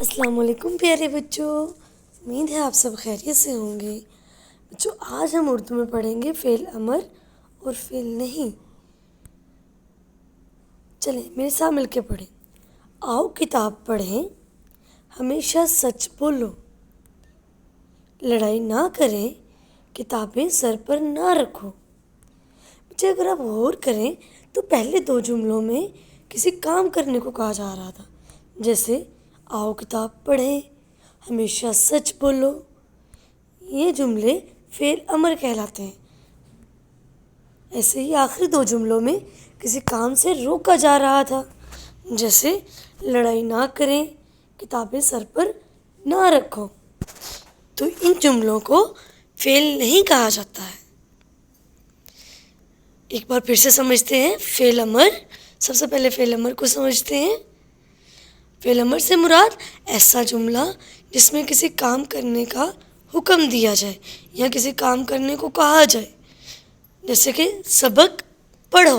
السلام علیکم پیارے بچوں، امید ہے آپ سب خیریت سے ہوں گے۔ بچوں آج ہم اردو میں پڑھیں گے فعل امر اور فعل نہیں۔ چلیں میرے ساتھ مل کے پڑھیں۔ آؤ کتاب پڑھیں، ہمیشہ سچ بولو، لڑائی نہ کریں، کتابیں سر پر نہ رکھو۔ بچے اگر آپ غور کریں تو پہلے دو جملوں میں کسی کام کرنے کو کہا جا رہا تھا، جیسے آؤ کتاب پڑھیں، ہمیشہ سچ بولو۔ یہ جملے فعل امر کہلاتے ہیں۔ ایسے ہی آخری دو جملوں میں کسی کام سے روکا جا رہا تھا، جیسے لڑائی نہ کریں، کتابیں سر پر نہ رکھو۔ تو ان جملوں کو فعل نہیں کہا جاتا ہے۔ ایک بار پھر سے سمجھتے ہیں فعل امر۔ سب سے پہلے فعل امر کو سمجھتے ہیں۔ فعل امر سے مراد ایسا جملہ جس میں کسی کام کرنے کا حکم دیا جائے یا کسی کام کرنے کو کہا جائے، جیسے کہ سبق پڑھو۔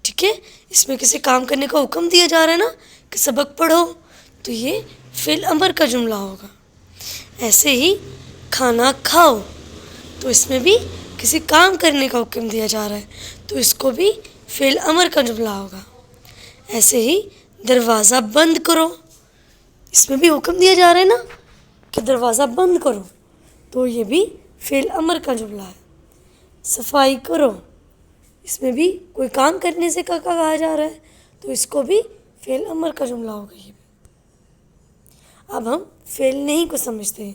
ٹھیک ہے، اس میں کسی کام کرنے کا حکم دیا جا رہا ہے نا کہ سبق پڑھو، تو یہ فعل امر کا جملہ ہوگا۔ ایسے ہی کھانا کھاؤ، تو اس میں بھی کسی کام کرنے کا حکم دیا جا رہا ہے، تو اس کو بھی فعل امر کا جملہ ہوگا۔ ایسے ہی دروازہ بند کرو، اس میں بھی حکم دیا جا رہا ہے نا کہ دروازہ بند کرو، تو یہ بھی فعل امر کا جملہ ہے۔ صفائی کرو، اس میں بھی کوئی کام کرنے سے کہا جا رہا ہے، تو اس کو بھی فعل امر کا جملہ ہوگا۔ یہ اب ہم فعل نہیں کو سمجھتے ہیں۔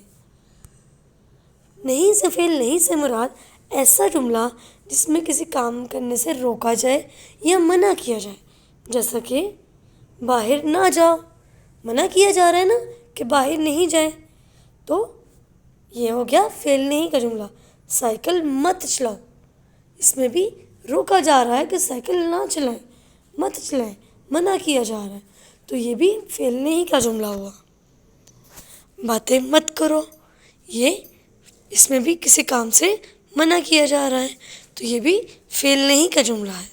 نہیں سے فعل نہیں سے مراد ایسا جملہ جس میں کسی کام کرنے سے روکا جائے یا منع کیا جائے، جیسا کہ باہر نہ جاؤ، منع کیا جا رہا ہے نا کہ باہر نہیں جائیں، تو یہ ہو گیا فعل نہیں کا جملہ۔ سائیکل مت چلاؤ، اس میں بھی روکا جا رہا ہے کہ سائیکل نہ چلائیں، مت چلائیں، منع کیا جا رہا ہے، تو یہ بھی فعل نہیں کا جملہ ہوا۔ باتیں مت کرو، یہ اس میں بھی کسی کام سے منع کیا جا رہا ہے، تو یہ بھی فعل نہیں کا جملہ ہے۔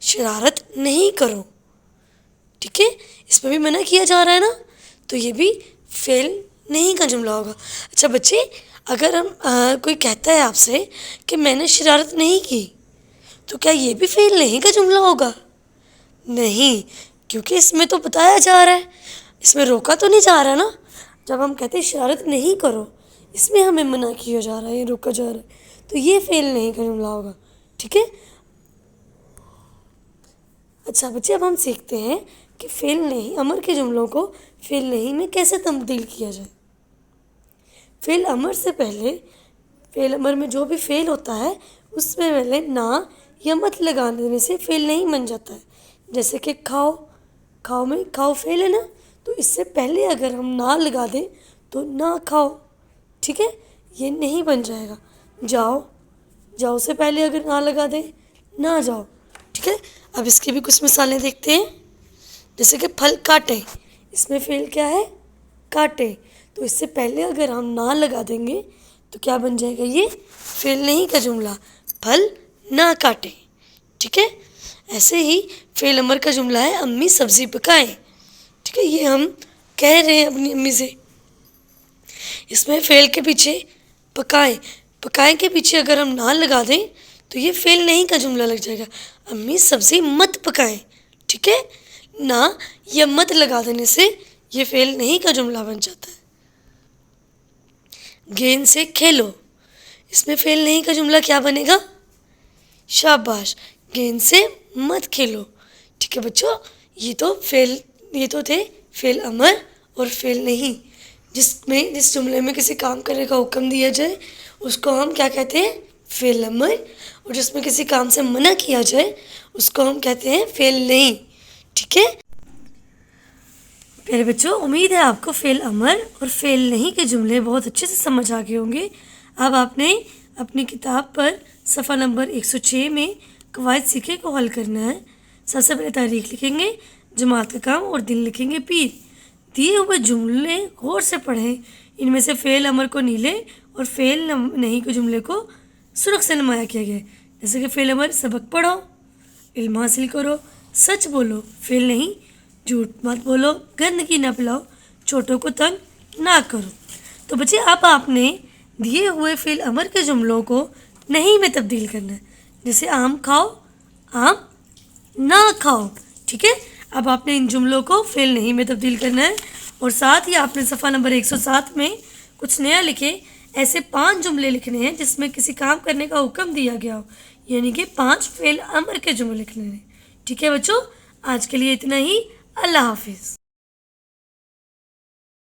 شرارت نہیں کرو، ٹھیک ہے، اس میں بھی منع کیا جا رہا ہے نا، تو یہ بھی فعل نہیں کا جملہ ہوگا۔ اچھا بچے، اگر کوئی کہتا ہے آپ سے کہ میں نے شرارت نہیں کی، تو کیا یہ بھی فعل نہیں کا جملہ ہوگا؟ نہیں، کیونکہ اس میں تو بتایا جا رہا ہے، اس میں روکا تو نہیں جا رہا نا۔ جب ہم کہتے ہیں شرارت نہیں کرو، اس میں ہمیں منع کیا جا رہا ہے، روکا جا رہا ہے، تو یہ فعل نہیں کا جملہ ہوگا۔ ٹھیک ہے، اچھا بچے، اب ہم سیکھتے ہیں کہ فعل نہیں امر کے جملوں کو فعل نہیں میں کیسے تبدیل کیا جائے۔ فعل امر سے پہلے، فعل امر میں جو بھی فعل ہوتا ہے اس میں پہلے نہ یا مت لگا دینے سے فعل نہیں بن جاتا ہے، جیسے کہ کھاؤ، کھاؤ میں کھاؤ فعل ہے نا، تو اس سے پہلے اگر ہم نہ لگا دیں تو نہ کھاؤ، ٹھیک ہے، یہ نہیں بن جائے گا۔ جاؤ، جاؤ سے پہلے اگر نہ لگا دیں نہ جاؤ، ٹھیک ہے۔ اب اس کی بھی کچھ مثالیں دیکھتے ہیں، جیسے کہ پھل کاٹیں، اس میں فعل کیا ہے؟ کاٹیں، تو اس سے پہلے اگر ہم نہ لگا دیں گے تو کیا بن جائے گا؟ یہ فعل نہیں کا جملہ، پھل نہ کاٹیں، ٹھیک ہے۔ ایسے ہی فعل امر کا جملہ ہے امی سبزی پکائیں، ٹھیک ہے، یہ ہم کہہ رہے ہیں اپنی امی سے۔ اس میں فعل کے پیچھے پکائیں، پکائیں کے پیچھے اگر ہم نہ لگا دیں تو یہ فعل نہیں کا جملہ لگ جائے گا، امی سبزی مت پکائیں، ٹھیک ہے۔ نہ یا مت لگا دینے سے یہ فعل نہیں کا جملہ بن جاتا ہے۔ گیند سے کھیلو، اس میں فعل نہیں کا جملہ کیا بنے گا؟ شاباش، گیند سے مت کھیلو، ٹھیک ہے بچوں۔ یہ تو تھے فعل امر اور فعل نہیں، جس جملے میں کسی کام کرنے کا حکم دیا جائے اس کو ہم کیا کہتے ہیں؟ فعل امر، اور جس میں کسی کام سے منع کیا جائے اس کو ہم کہتے ہیں فعل نہیں، ٹھیک ہے۔ پیارے بچوں، امید ہے آپ کو فعل امر اور فعل نہیں کے جملے بہت اچھے سے سمجھ آ گئے ہوں گے۔ اب آپ نے اپنی کتاب پر صفحہ نمبر 106 میں قواعد سیکھے کو حل کرنا ہے۔ سب سے پہلے تاریخ لکھیں گے، جماعت کا کام اور دن لکھیں گے پیر۔ دیے ہوئے جملے غور سے پڑھیں، ان میں سے فعل امر کو نیلے اور فعل نہیں کے جملے کو سرخ سے نمایاں کیا گیا ہے، جیسے کہ فعل امر سبق پڑھو، علم حاصل کرو، سچ بولو، فعل نہیں جھوٹ مت بولو، گندگی نہ پھیلاؤ، چھوٹوں کو تنگ نہ کرو۔ تو بچے اب آپ نے دیے ہوئے فعل امر کے جملوں کو نہیں میں تبدیل کرنا ہے، جیسے آم کھاؤ، آم نہ کھاؤ، ٹھیک ہے۔ اب آپ نے ان جملوں کو فعل نہیں میں تبدیل کرنا ہے، اور ساتھ ہی آپ نے صفحہ نمبر 107 میں کچھ نیا لکھے، ایسے 5 جملے لکھنے ہیں جس میں کسی کام کرنے کا حکم دیا گیا ہو، یعنی کہ 5 فعل امر کے جملے لکھنے ہیں، ٹھیک ہے بچوں۔ آج کے لیے اتنا ہی، اللہ حافظ۔